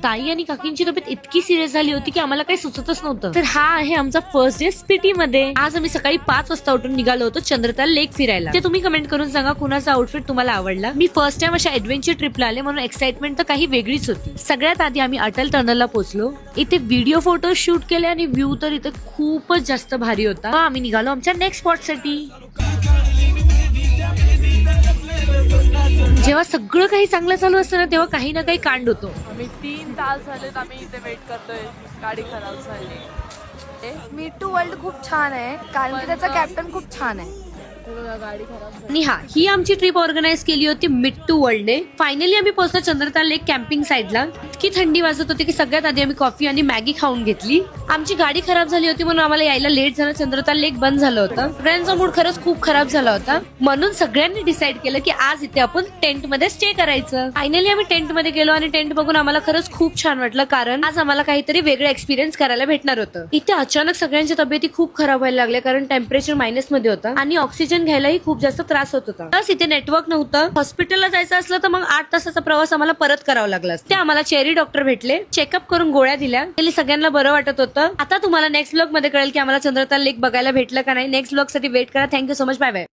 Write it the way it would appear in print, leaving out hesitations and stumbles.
ताई आणि काकींची तब्येत इतकी सिरियस झाली होती की आम्हाला काही सुचतच नव्हतं. तर हा आहे आमचा फर्स्ट डे स्पीटी मध्ये. आज आम्ही सकाळी 5 वाजता उठून निघालो होतो चंद्रताल लेक फिरायला. ते तुम्ही कमेंट करून सांगा कुणाचा आउटफिट तुम्हाला आवडला. मी फर्स्ट टाइम अशा ऍडव्हेंचर ट्रिपला आले म्हणून एक्साइटमेंट तर काही वेगळीच होती. सगळ्यात आधी आम्ही अटल टनलला पोहोचलो. इथे व्हिडिओ फोटो शूट केले आणि व्ह्यू तर इथे खूपच जास्त भारी होता. आम्ही निघालो आमच्या नेक्स्ट स्पॉट साठी. जेव्हा सगळं काही चांगलं चालू असतं ना तेव्हा काही ना काही कांड होतो. आम्ही 3 तास झालेत आम्ही इथे वेट करतोय. गाडी खराब झाली. मीट टू वर्ल्ड खूप छान आहे कारण की त्याचा कॅप्टन खूप छान आहे. गाडी खराब झाली. आणि हा ही आमची ट्रिप ऑर्गनाइज केली होती मिड टू वर्ल्ड ने. फायनली आम्ही पोहोचलो चंद्रताल लेक कॅम्पिंग साईडला. इतकी थंडी वाजत होती की सगळ्यात आधी आम्ही कॉफी आणि मॅगी खाऊन घेतली. आमची गाडी खराब झाली होती म्हणून आम्हाला यायला लेट झालं. चंद्रताल लेक बंद झालं होतं. फ्रेंडचा मूड खरंच खूप खराब झाला होता म्हणून सगळ्यांनी डिसाईड केलं की आज इथे आपण टेंट मध्ये स्टे करायचं. फायनली आम्ही टेंट मध्ये गेलो आणि टेंट बघून आम्हाला खरंच खूप छान वाटलं कारण आज आम्हाला काहीतरी वेगळं एक्सपिरियन्स करायला भेटणार होतं. इथे अचानक सगळ्यांच्या तब्येती खूप खराब व्हायला लागल्या कारण टेम्परेचर मायनस मध्ये होतं आणि ऑक्सिजन घ्यायलाही खूप जास्त त्रास होत होता. बस इथे नेटवर्क नव्हतं. हॉस्पिटलला जायचं असलं तर मग 8 तासाचा प्रवास आम्हाला परत करावा लागला. ते आम्हाला चेरी डॉक्टर भेटले. चेकअप करून गोळ्या दिल्या. गेली सगळ्यांना बरं वाटत होतं. आता तुम्हाला नेक्स्ट ब्लॉग मध्ये कळेल की आम्हाला चंद्रताल लेक बघायला भेटलं का नाही. नेक्स्ट ब्लॉग साठी वेट करा. Thank you so much. Bye bye.